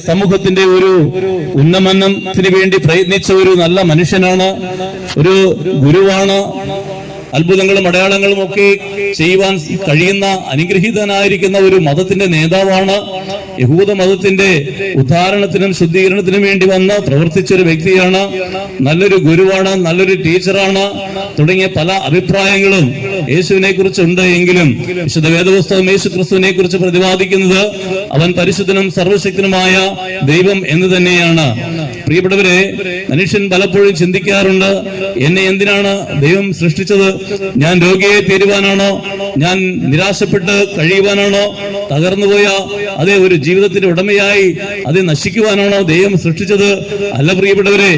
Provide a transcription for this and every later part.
സമൂഹത്തിന്റെ ഒരു ഉന്നമനത്തിന് വേണ്ടി പ്രയത്നിച്ച ഒരു നല്ല മനുഷ്യനാണ്, ഒരു ഗുരുവാണ്. അത്ഭുതങ്ങളും അടയാളങ്ങളും ഒക്കെ ചെയ്യുവാൻ കഴിയുന്ന അനുഗ്രഹീതനായിരിക്കുന്ന ഒരു മതത്തിന്റെ നേതാവാണ്. യഹൂദ മതത്തിന്റെ ഉദ്ധാരണത്തിനും ശുദ്ധീകരണത്തിനും വേണ്ടി വന്ന് പ്രവർത്തിച്ച ഒരു വ്യക്തിയാണ്. നല്ലൊരു ഗുരുവാണ്, നല്ലൊരു ടീച്ചറാണ് തുടങ്ങിയ പല അഭിപ്രായങ്ങളും യേശുവിനെ കുറിച്ച് ഉണ്ട്. എങ്കിലും വിശുദ്ധ വേദപുസ്തകം യേശു ക്രിസ്തുവിനെ കുറിച്ച് പ്രതിപാദിക്കുന്നത് അവൻ പരിശുദ്ധനും സർവശക്തനുമായ ദൈവം എന്ന് തന്നെയാണ്. പ്രിയപ്പെട്ടവരെ, മനുഷ്യൻ പലപ്പോഴും ചിന്തിക്കാറുണ്ട്, എന്നെ എന്തിനാണ് ദൈവം സൃഷ്ടിച്ചത്? ഞാൻ രോഗിയെ തീരുവാനാണോ? ഞാൻ നിരാശപ്പെട്ട് കഴിയുവാനാണോ? തകർന്നുപോയ അതേ ഒരു ജീവിതത്തിന്റെ ഉടമയായി അത് നശിക്കുവാനാണോ ദൈവം സൃഷ്ടിച്ചത്? അല്ല പ്രിയപ്പെട്ടവരെ,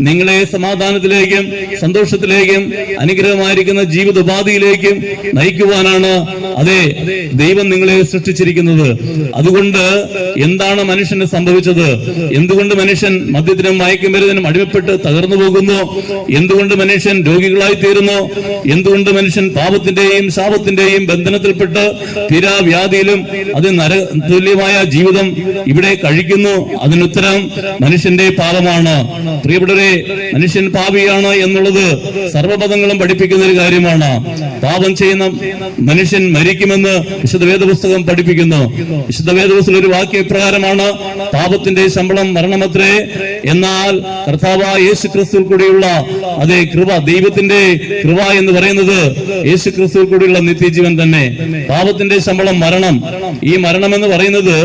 നിങ്ങളെ സമാധാനത്തിലേക്കും സന്തോഷത്തിലേക്കും അനുഗ്രഹമായിരിക്കുന്ന ജീവിതോപാധിയിലേക്കും നയിക്കുവാനാണ് അതേ ദൈവം നിങ്ങളെ സൃഷ്ടിച്ചിരിക്കുന്നത്. അതുകൊണ്ട് എന്താണ് മനുഷ്യന് സംഭവിച്ചത്? എന്തുകൊണ്ട് മനുഷ്യൻ മദ്യത്തിനും മയക്കുമരുന്നിനും അടിമപ്പെട്ട് തകർന്നു പോകുന്നു? എന്തുകൊണ്ട് മനുഷ്യൻ രോഗികളായി തീരുന്നു? എന്തുകൊണ്ട് മനുഷ്യൻ പാപത്തിന്റെയും ശാപത്തിന്റെയും ബന്ധനത്തിൽപ്പെട്ട് തീരാവ്യാധിയിലും അത് നരതുല്യമായ ജീവിതം ഇവിടെ കഴിക്കുന്നു? അതിനുത്തരം മനുഷ്യന്റെ പാപമാണ്. പ്രിയപ്പെട്ടവരെ, മനുഷ്യൻ പാപിയാണ് എന്നുള്ളത് സർവ്വമതങ്ങളും പഠിപ്പിക്കുന്ന ഒരു കാര്യമാണ്. പാപം ചെയ്യുന്ന മനുഷ്യൻ മരിക്കുമെന്ന് വിശുദ്ധ വേദപുസ്തകം പഠിപ്പിക്കുന്നു. വിശുദ്ധ വേദപുസ്തകം ഒരു വാക്യ ഇപ്രകാരമാണ്: പാപത്തിന്റെ ശമ്പളം മരണമത്രേ, എന്നാൽ കർത്താവായ യേശു ക്രിസ്തുവിൽ കൂടിയുള്ള അതേ കൃപ, ദൈവത്തിന്റെ കൃപ എന്ന് പറയുന്നത് യേശു ക്രിസ്തുവിൽ കൂടിയുള്ള നിത്യജീവൻ തന്നെ. പാപത്തിന്റെ ശമ്പളം മരണം. ഈ മരണം എന്ന് പറയുന്നത്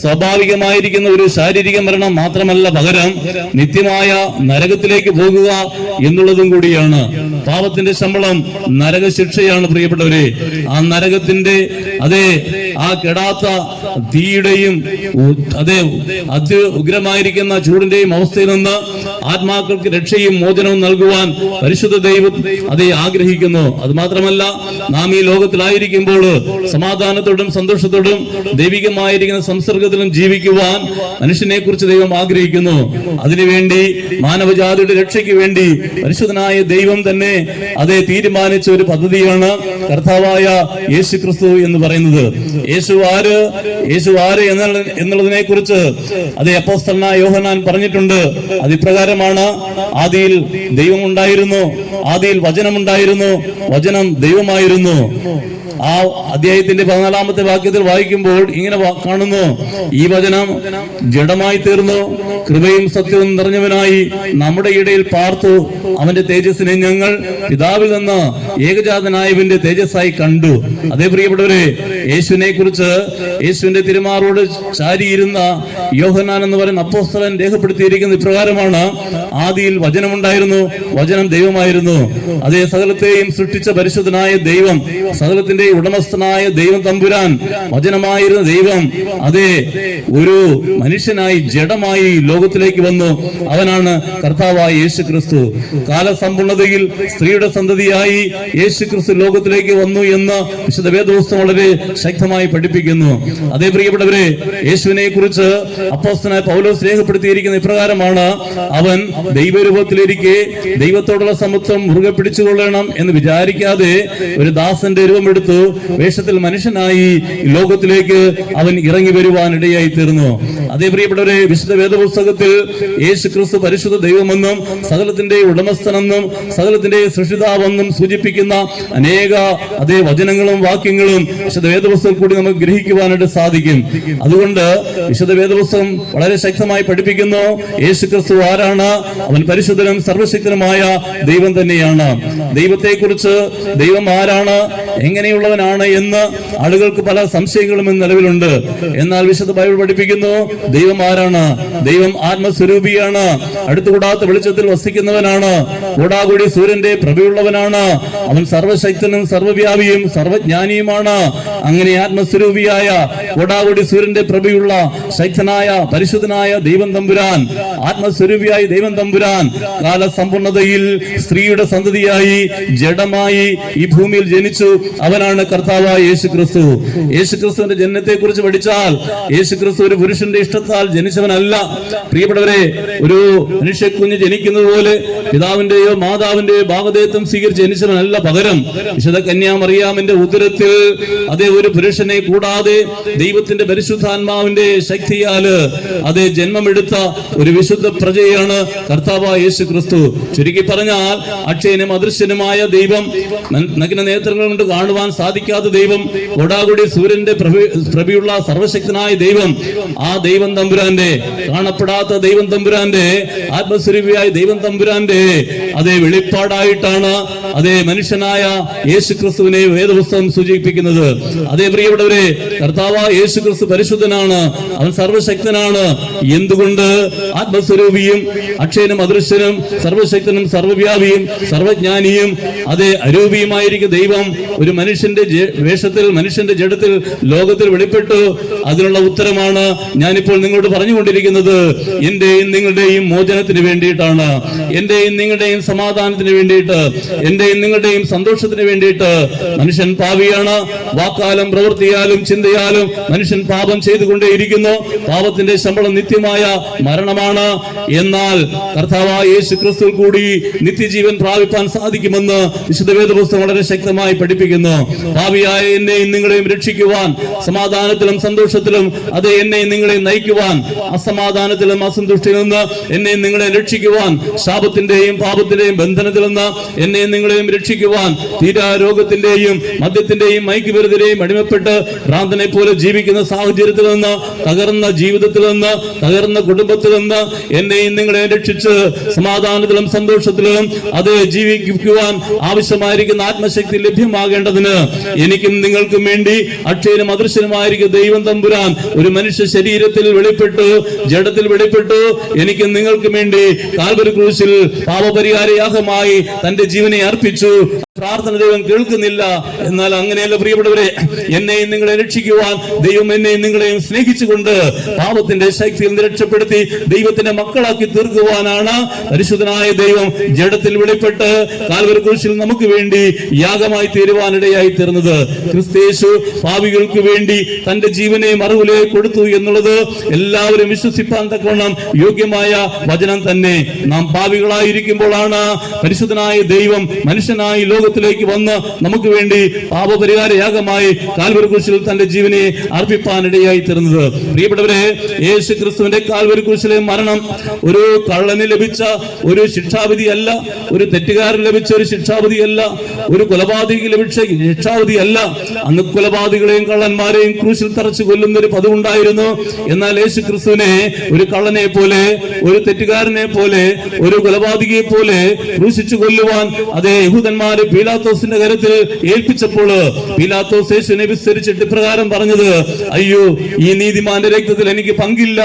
സ്വാഭാവികമായിരിക്കുന്ന ഒരു ശാരീരിക മരണം മാത്രമല്ല, പകരം നിത്യമായ നരകത്തിലേക്ക് പോകുക എന്നുള്ളതും കൂടിയാണ്. പാപത്തിന്റെ ശമ്പളം നരകശിക്ഷയാണ്. പ്രിയപ്പെട്ടവരെ, ആ നരകത്തിന്റെ അതേ ആ കെടാത്ത തീയുടെയും അതേ ഉഗ്രമായിരിക്കുന്ന ചൂടിന്റെയും അവസ്ഥയിൽ നിന്ന് ആത്മാക്കൾക്ക് രക്ഷയും മോചനവും നൽകുവാൻ പരിശുദ്ധ ദൈവം അതേ ആഗ്രഹിക്കുന്നു. അത് മാത്രമല്ല, നാം ഈ ലോകത്തിലായിരിക്കുമ്പോൾ സമാധാനത്തോടും സന്തോഷത്തോടും ദൈവികമായിരിക്കുന്ന സംസർഗത്തിലും ജീവിക്കുവാൻ മനുഷ്യനെ കുറിച്ച് ദൈവം ആഗ്രഹിക്കുന്നു. അതിനുവേണ്ടി മാനവജാതിയുടെ രക്ഷയ്ക്ക് വേണ്ടി പരിശുദ്ധനായ ദൈവം തന്നെ അതേ തീരുമാനിച്ച ഒരു പദ്ധതിയാണ് കർത്താവായ യേശു ക്രിസ്തു എന്ന് പറയുന്നത്. യേശു ആര് എന്നുള്ളതിനെ കുറിച്ച് അതേ അപ്പോസ്തലനായ യോഹന്നാൻ പറഞ്ഞിട്ടുണ്ട്. അതിപ്രകാരമാണ്: ആദിയിൽ ദൈവം ഉണ്ടായിരുന്നു, ആദിയിൽ വചനമുണ്ടായിരുന്നു, വചനം ദൈവമായിരുന്നു. ആ അധ്യായത്തിന്റെ 14-ാമത്തെ വാക്യത്തിൽ വായിക്കുമ്പോൾ ഇങ്ങനെ കാണുന്നു: ഈ വചനം ജഡമായി തീർന്നു, കൃപയും സത്യവും നിറഞ്ഞവനായി നമ്മുടെ ഇടയിൽ പാർത്തു. അവന്റെ തേജസ്സിനെ ഞങ്ങൾ പിതാവിൽ നിന്ന് ഏകജാതനായവന്റെ തേജസ്സായി കണ്ടു. അതേ പ്രിയപ്പെട്ടവരെ, യേശുവിനെ കുറിച്ച് യേശുവിന്റെ തിരുമാറോട് ചാരിയിരുന്ന യോഹന്നാൻ എന്ന് പറയുന്ന അപ്പോസ്തലൻ രേഖപ്പെടുത്തിയിരിക്കുന്ന ഇപ്രകാരമാണ്: ആദിയിൽ വചനമുണ്ടായിരുന്നു, വചനം ദൈവമായിരുന്നു. അതേ സകലത്തെയും സൃഷ്ടിച്ച പരിശുദ്ധനായ ദൈവം, സകലത്തിന്റെ ഉടമസ്ഥനായ ദൈവം തമ്പുരാൻ, വചനമായിരുന്ന ദൈവം അതേ ഒരു മനുഷ്യനായി ജഡമായി ലോകത്തിലേക്ക് വന്നു. അവനാണ് കർത്താവായ യേശു ക്രിസ്തു. കാലസമ്പൂർണതയിൽ സ്ത്രീയുടെ സന്തതിയായി യേശു ക്രിസ്തു ലോകത്തിലേക്ക് വന്നു എന്ന് വിശുദ്ധ വേദപുസ്തകം വളരെ ശക്തമായി പഠിപ്പിക്കുന്നു. അതേ പ്രിയപ്പെട്ടവരെ, യേശുവിനെ കുറിച്ച് അപ്പോസ്തലനായ പൗലോസ് രേഖപ്പെടുത്തിയിരിക്കുന്ന ഇപ്രകാരമാണ്: അവൻ ദൈവരൂപത്തിലിരിക്കെ ദൈവത്തോടുള്ള സമത്വം മുറുകെ പിടിച്ചുകൊള്ളണം എന്ന് വിചാരിക്കാതെ ഒരു ദാസന്റെ രൂപമെടുത്തു വേഷത്തിൽ മനുഷ്യനായി ലോകത്തിലേക്ക് അവൻ ഇറങ്ങി വരുവാൻ ഇടയായി തീർന്നു. അതേ പ്രിയപ്പെട്ടവരെ, വിശുദ്ധ വേദപുസ്തകത്തിൽ യേശു ക്രിസ്തു പരിശുദ്ധ ദൈവമെന്നും സകലത്തിന്റെ ഉടമസ്ഥനെന്നും സകലത്തിന്റെ സൃഷ്ടിതാവെന്നും സൂചിപ്പിക്കുന്ന അനേക അതേ വചനങ്ങളും വാക്യങ്ങളും വിശുദ്ധ വേദപുസ്തകം കൂടി നമുക്ക് ഗ്രഹിക്കുവാനായിട്ട് സാധിക്കും. അതുകൊണ്ട് വിശുദ്ധ വേദപുസ്തകം വളരെ ശക്തമായി പഠിപ്പിക്കുന്നു: യേശു ക്രിസ്തു ആരാണ്? അവൻ പരിശുദ്ധനും സർവശക്തനുമായ ദൈവം തന്നെയാണ്. ദൈവത്തെ കുറിച്ച് ദൈവം ആരാണ്, എങ്ങനെയുള്ളവനാണ് എന്ന് ആളുകൾക്ക് പല സംശയങ്ങളും നിലവിലുണ്ട്. എന്നാൽ വിശുദ്ധ ബൈബിൾ പഠിപ്പിക്കുന്നു: ദൈവം ആരാണ്? ദൈവം ആത്മസ്വരൂപിയാണ്, അടുത്തുകൂടാത്ത വെളിച്ചത്തിൽ വസിക്കുന്നവനാണ്, കൂടാകൂടി സൂര്യന്റെ പ്രഭയുള്ളവനാണ്. അവൻ സർവശക്തനും സർവ്വവ്യാപിയും സർവജ്ഞാനിയുമാണ്. അങ്ങനെ ആത്മസ്വരൂപിയായ കൂടാകൂടി സൂര്യന്റെ പ്രഭയുള്ള ശക്തനായ പരിശുദ്ധനായ ദൈവം തമ്പുരാൻ, ആത്മസ്വരൂപിയായി ദൈവം തമ്പുരാൻ കാലസമ്പൂർണതയിൽ സ്ത്രീയുടെ സന്തതിയായി ജഡമായി ഈ ഭൂമിയിൽ ജനിച്ചു. അവനാണ് ആരാണ്? കർത്താവായ യേശു ക്രിസ്തു. യേശു ക്രിസ്തുവിന്റെ ജനനത്തെ കുറിച്ച് പഠിച്ചാൽ യേശു ക്രിസ്തു ഒരു പുരുഷന്റെ ഇഷ്ടത്താൽ ജനിച്ചവനല്ല. പ്രിയപ്പെട്ടവരെ, ഒരു മനുഷ്യക്കുഞ്ഞ് ജനിക്കുന്നത് പോലെ പിതാവിന്റെയോ മാതാവിന്റെയോ ഭാഗധേയത്വം സ്വീകരിച്ച് ജനിച്ചവനല്ല. പകരം വിശുദ്ധ കന്യാമറിയാമിന്റെ ഉദരത്തിൽ അതേ ഒരു പുരുഷനെ കൂടാതെ ദൈവത്തിന്റെ പരിശുദ്ധാത്മാവിന്റെ ശക്തിയാല് അതേ ജന്മമെടുത്ത ഒരു വിശുദ്ധ പ്രജയാണ് കർത്താവായ യേശു ക്രിസ്തു. ചുരുക്കി പറഞ്ഞാൽ അക്ഷയനും അദൃശ്യനുമായ ദൈവം, നഗ്ന നേത്രങ്ങൾ കൊണ്ട് കാണുവാൻ സാധിക്കാത്ത ദൈവം, കൊടാകുടി സൂര്യന്റെ പ്രഭയുള്ള സർവശക്തനായ ദൈവം, ആ ദൈവം തമ്പുരാന്റെ, കാണപ്പെടാത്ത ദൈവം തമ്പുരാന്റെ, ആത്മസ്വരൂപിയായ ദൈവം തമ്പുരാന്റെ അതേ വെളിപ്പാടായിട്ടാണ് അതേ മനുഷ്യനായ യേശു ക്രിസ്തുവിനെ വേദപുസ്തകം സൂചിപ്പിക്കുന്നത്. അതേ പ്രിയപ്പെട്ടവരെ, കർത്താവായ യേശു ക്രിസ്തു പരിശുദ്ധനാണ്, അവൻ സർവശക്തനാണ്. എന്തുകൊണ്ട്? ആത്മസ്വരൂപിയും അക്ഷയനും അദൃശ്യനും സർവശക്തനും സർവവ്യാപിയും സർവജ്ഞാനിയും അതേ അരൂപിയുമായിരിക്കും ദൈവം ഒരു മനുഷ്യന്റെ വേഷത്തിൽ, മനുഷ്യന്റെ ജഡത്തിൽ ലോകത്തിൽ വെളിപ്പെട്ടു. അതിനുള്ള ഉത്തരമാണ് ഞാനിപ്പോൾ നിങ്ങളോട് പറഞ്ഞുകൊണ്ടിരിക്കുന്നത്. എന്റെയും നിങ്ങളുടെയും മോചനത്തിന് വേണ്ടിയിട്ടാണ്, എന്റെയും നിങ്ങളുടെയും സമാധാനത്തിന് വേണ്ടിയിട്ട്, എന്റെയും നിങ്ങളുടെയും സന്തോഷത്തിന് വേണ്ടിയിട്ട്. മനുഷ്യൻ പാപിയാണ്. വാക്കാലും പ്രവൃത്തിയാലും ചിന്തയാലും മനുഷ്യൻ പാപം ചെയ്തുകൊണ്ടേയിരിക്കുന്നു. പാപത്തിന്റെ ശമ്പളം നിത്യമായ മരണമാണ്. എന്നാൽ കർത്താവായ യേശു ക്രിസ്തുവിൽ കൂടി നിത്യജീവൻ പ്രാപിപ്പാൻ സാധിക്കുമെന്ന് വിശുദ്ധ വേദപുസ്തകം വളരെ ശക്തമായി പഠിപ്പിക്കുന്നു. പാപിയായ എന്നെയും നിങ്ങളെയും രക്ഷിക്കുവാൻ, സമാധാനത്തിലും സന്തോഷത്തിലും അതേ എന്നെയും നിങ്ങളെയും നയിക്കുവാൻ, അസമാധാനത്തിലും അസന്തുഷ്ടിയിൽ നിന്ന് എന്നെയും നിങ്ങളെയും രക്ഷിക്കുവാൻ, ശാപത്തിന്റെയും പാപത്തിന്റെയും ബന്ധനത്തിൽ നിന്ന് എന്നെയും നിങ്ങളെയും രക്ഷിക്കുവാൻ, തീരാരോഗത്തിന്റെയും മദ്യത്തിന്റെയും മയക്കുമരുന്നിന്റെയും അടിമപ്പെട്ട് ഭ്രാന്തനെ പോലെ ജീവിക്കുന്ന സാഹചര്യത്തിൽ നിന്ന്, തകർന്ന ജീവിതത്തിൽ നിന്ന്, തകർന്ന കുടുംബത്തിൽ നിന്ന് എന്നെയും നിങ്ങളെ രക്ഷിച്ച് സമാധാനത്തിലും സന്തോഷത്തിലും അത് ജീവിക്കുവാൻ ആവശ്യമായിരിക്കുന്ന ആത്മശക്തി ലഭ്യമാകേണ്ടതിന് എനിക്കും നിങ്ങൾക്കും വേണ്ടി അക്ഷയനും അദൃശ്യനുമായിരിക്കും ദൈവം തമ്പുരാൻ ഒരു മനുഷ്യ ശരീരത്തിൽ വെളിപ്പെട്ടു, ജഡത്തിൽ വെളിപ്പെട്ടു. എനിക്കും നിങ്ങൾക്കും വേണ്ടി കാൽവരി ക്രൂശിൽ പാപപരിഹാരയാഗമായി തന്റെ ജീവനെ അർപ്പിച്ചു. പ്രാർത്ഥന ദൈവം കേൾക്കുന്നില്ല. എന്നാൽ അങ്ങനെയല്ല പ്രിയപ്പെട്ടവരെ, എന്നെയും നിങ്ങളെ രക്ഷിക്കുവാൻ ദൈവം എന്നെയും നിങ്ങളെയും സ്നേഹിച്ചുകൊണ്ട് പാപത്തിന്റെ ശക്തിയിൽ നിന്ന് രക്ഷപ്പെടുത്തി ദൈവത്തിന്റെ മക്കളാക്കി തീർക്കുവാനാണ് പരിശുദ്ധനായ ദൈവം ജഡത്തിൽ വെളിപ്പെട്ട് കാൽവരി ക്രൂശിൽ നമുക്ക് വേണ്ടി യാഗമായി തീരുവാനിടയായി തീർന്നത്. ക്രിസ്തയേശു പാപികൾക്ക് വേണ്ടി തന്റെ ജീവനെ മറുവിലേക്ക് കൊടുത്തു എന്നുള്ളത് എല്ലാവരും വിശ്വസിപ്പാൻ തക്കവണ്ണം യോഗ്യമായ വചനം തന്നെ. നാം പാപികളായിരിക്കുമ്പോഴാണ് പരിശുദ്ധനായ ദൈവം മനുഷ്യനായി ലോകത്തിലേക്ക് വന്ന് നമുക്ക് വേണ്ടി പാപപരിഹാര യാഗമായി കാൽവരി ക്രൂശിൽ തന്റെ ജീവനെ അർപ്പിപ്പാനിടയായി തീർന്നത്. പ്രിയപ്പെട്ടവരെ, യേശു ക്രിസ്തുവിന്റെ കാൽവരി ക്രൂശിലെ മരണം ഒരു കള്ളന് ലഭിച്ച ഒരു ശിക്ഷാവിധിയല്ല, ഒരു തെറ്റുകാരന് ലഭിച്ച ഒരു ശിക്ഷാവിധിയല്ല, ഒരു കൊലപാതകി ലഭിച്ച ശിക്ഷാവിധിയല്ല. അന്ന് കൊലപാതകളെയും കള്ളന്മാരെയും ക്രൂശിൽ തറച്ചു കൊല്ലുന്ന ഒരു പതിവുണ്ടായിരുന്നു. എന്നാൽ യേശു ക്രിസ്തുവിനെ ഒരു കള്ളനെ പോലെ, ഒരു തെറ്റുകാരനെ പോലെ, ഒരു കൊലപാതകിയെ പോലെ ക്രൂശിച്ചു കൊല്ലുവാൻ അതേ യഹൂദന്മാര് പീലാത്തോസിന്റെ കരത്തിൽ ഏൽപ്പിച്ചപ്പോൾ പീലാത്തോസ് യേശുവിനെ വിസ്തരിച്ചിട്ട് ഇപ്രകാരം പറഞ്ഞത്, അയ്യോ, ഈ നീതിമാന്റെ രക്തത്തിൽ എനിക്ക് പങ്കില്ല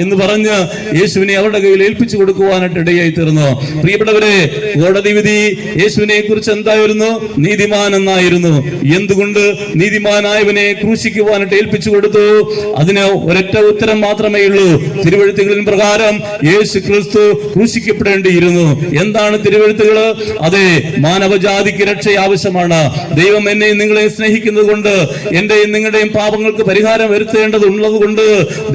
എന്ന് പറഞ്ഞ് യേശുവിനെ അവരുടെ കയ്യിൽ ഏൽപ്പിച്ചു കൊടുക്കുവാനായിട്ട് ഇടയായി തീർന്നു. പ്രിയപ്പെട്ടവരെ, കോടതി വിധി യേശുവിനെ കുറിച്ച് എന്തായിരുന്നു? നീതിമാൻ എന്നായിരുന്നു. എന്തുകൊണ്ട് നീതിമാനായവനെ ക്രൂശിക്കുവാനായിട്ട് ഏൽപ്പിച്ചു കൊടുത്തു? അതിന് ഒരൊറ്റ ഉത്തരം മാത്രമേ ഉള്ളൂ. തിരുവെഴുത്തുകളിൻ പ്രകാരം യേശു ക്രിസ്തു ക്രൂശിക്കപ്പെടേണ്ടിയിരുന്നു. എന്താണ് തിരുവെഴുത്തുകൾ? അതെ, മാനവജാതിക്ക് രക്ഷ ആവശ്യമാണ്. ദൈവം എന്നെയും നിങ്ങളെയും സ്നേഹിക്കുന്നത് കൊണ്ട്, എന്റെയും നിങ്ങളുടെയും പാപങ്ങൾക്ക് പരിഹാരം വരുത്തേണ്ടതുള്ളത് കൊണ്ട്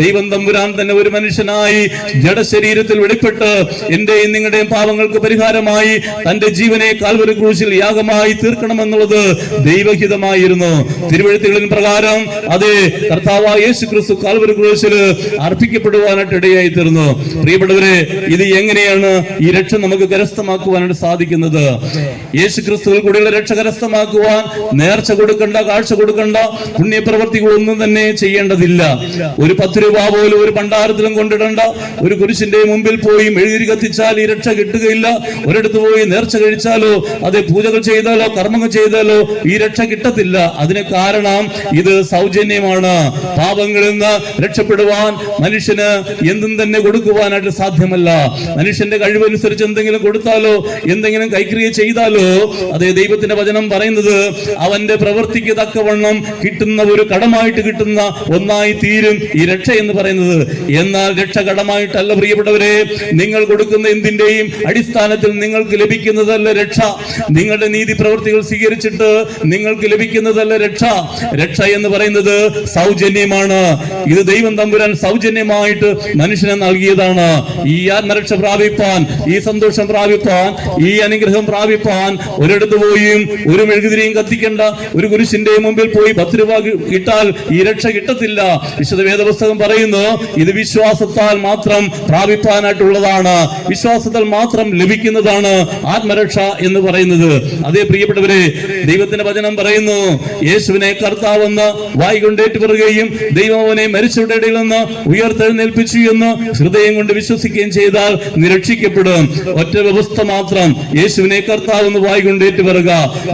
ദൈവം തമ്പുരാൻ തന്നെ ഒരു മനുഷ്യനായി ജഡശരീരത്തിൽ വെളിപ്പെട്ട് എന്റെയും നിങ്ങളുടെയും പാപങ്ങൾക്ക് പരിഹാരമായി തന്റെ ജീവനെ കാൽവരി ക്രൂശിൽ യാഗമായി തീർക്കണമെന്നുള്ളത് ദൈവഹിതമായിരുന്നു. തിരുവെഴുത്തുകളിൻ പ്രകാരം അതേ കർത്താവായ യേശു ക്രിസ്തു കാൽവരി ക്രൂശിൽ അർപ്പിക്കപ്പെടുവാനായിട്ട് ഇടയായി തീർന്നു. പ്രിയപ്പെട്ടവരെ, ഇത് എങ്ങനെയാണ് ഈ രക്ഷ നമുക്ക് കരസ്ഥമാക്കുവാനായിട്ട് സാധിക്കുന്നത്? യേശു ക്രിസ്തുവിൽ കൂടിയുള്ള രക്ഷ കരസ്ഥമാക്കുവാൻ നേർച്ച കൊടുക്കണ്ട, കാഴ്ച കൊടുക്കണ്ട, പുണ്യപ്രവർത്തികളൊന്നും തന്നെ ചെയ്യേണ്ടതില്ല. ഒരു 10 രൂപ പോലും ഒരു ഭണ്ഡാരത്തിലും കൊണ്ടിടണ്ട. ഒരു കുരിശിന്റെ മുമ്പിൽ പോയി മെഴുകുതിരി കത്തിച്ചാൽ ഈ രക്ഷ കിട്ടുകയില്ല. ഒരിടത്ത് പോയി നേർച്ച കഴിച്ചാലോ അതേ പൂജകൾ ചെയ്താലോ കർമ്മങ്ങൾ ചെയ്താലോ ഈ രക്ഷ കിട്ടത്തില്ല. അതിന് കാരണം ഇത് സൗജന്യമാണ്. പാപങ്ങളിൽ നിന്ന് രക്ഷപ്പെടുവാൻ മനുഷ്യന് എന്തും തന്നെ കൊടുക്കുവാനായിട്ട് സാധ്യമല്ല. മനുഷ്യന്റെ കഴിവനുസരിച്ച് എന്തെങ്കിലും കൊടുത്താലോ എന്തെങ്കിലും കൈക്രിയ ചെയ്താലോ അത് അതേ ദൈവത്തിന്റെ വചനം പറയുന്നത് അവന്റെ പ്രവൃത്തിക്ക് തക്കവണ്ണം കിട്ടുന്ന ഒരു കടമായിട്ട് കിട്ടുന്ന ഒന്നായി തീരും ഈ രക്ഷ എന്ന് പറയുന്നത്. എന്നാൽ രക്ഷ കടമായിട്ടല്ല പ്രിയപ്പെട്ടവരെ. നിങ്ങൾ കൊടുക്കുന്ന എന്തിന്റെയും അടിസ്ഥാനത്തിൽ നിങ്ങൾക്ക് ലഭിക്കുന്നതല്ല രക്ഷ. നിങ്ങളുടെ നീതി പ്രവൃത്തികൾ സ്വീകരിച്ചിട്ട് നിങ്ങൾക്ക് ലഭിക്കുന്നതല്ല രക്ഷ. രക്ഷ എന്ന് പറയുന്നത് സൗജന്യമാണ്. ഇത് ദൈവം തമ്പുരാൻ സൗജന്യമായിട്ട് മനുഷ്യനെ നൽകിയതാണ്. ഈ ആത്മരക്ഷ പ്രാപിപ്പാൻ, ഈ സന്തോഷം പ്രാപിപ്പാൻ, ഈ അനുഗ്രഹം പ്രാപിപ്പാൻ ഒരിടത്ത് പോയും ഒരു മെഴുകുതിരിയും കത്തിക്കേണ്ട, ഒരു കുരിശിന്റെ മുമ്പിൽ പോയി 10 രൂപ ഇട്ടാൽ ഈ രക്ഷ കിട്ടത്തില്ല. വിശുദ്ധ വേദപുസ്തകം പറയുന്നു ഇത് വിശ്വാസത്താൽ മാത്രം പ്രാപിപ്പാനായിട്ടുള്ളതാണ്, വിശ്വാസത്താൽ മാത്രം ലഭിക്കുന്നതാണ് ആത്മരക്ഷ എന്ന് പറയുന്നത്. അതേ പ്രിയപ്പെട്ടവരെ, ദൈവത്തിന്റെ വചനം പറയുന്നു യേശുവിനെ കർത്താവെന്ന് വായി കൊണ്ട് ഏറ്റുപറയുകയും ദൈവം അവനെ മരിച്ചവരുടെ ഇടയിൽ നിന്ന് ഉയർത്തെഴുന്നേൽപ്പിച്ചു എന്ന് ഹൃദയം കൊണ്ട് വിശ്വസിക്കുകയും ചെയ്താൽ നീ രക്ഷിക്കപ്പെടും. ഒറ്റ വ്യവസ്ഥ മാത്രം, യേശുവിനെ കർത്താവെന്ന് വായി കൊണ്ട് ഏറ്റുപറയുക.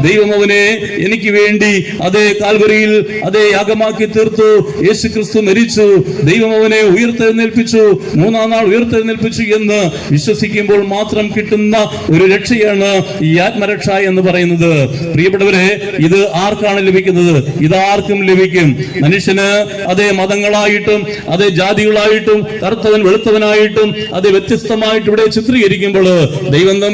ദൈവം അവനെ എനിക്ക് വേണ്ടി അതേ കാൽവരിയിൽ അതേ യാഗമാക്കി തീർത്തു. യേശു ക്രിസ്തു മരിച്ചു, ദൈവം അവനെ ഉയർത്തെഴുന്നേൽപ്പിച്ചു, 3-ാം നാൾ ഉയർത്തെഴുന്നേൽപ്പിച്ചു എന്ന് വിശ്വസിക്കുമ്പോൾ മാത്രം കിട്ടുന്ന ഒരു രക്ഷയാണ് ഈ ആത്മരക്ഷ എന്ന് പറയുന്നത്. പ്രിയപ്പെട്ടവരെ, ഇത് ആർക്കാണ് ലഭിക്കുന്നത്? ഇത് ആർക്കും ലഭിക്കും. മനുഷ്യന് അതേ മതങ്ങളായിട്ടും അതേ ജാതികളായിട്ടും കറുത്തവൻ വെളുത്തവനായിട്ടും അതേ വ്യത്യസ്തമായിട്ട് ഇവിടെ ചിത്രീകരിക്കുമ്പോൾ ദൈവം തമ്പുരാൻ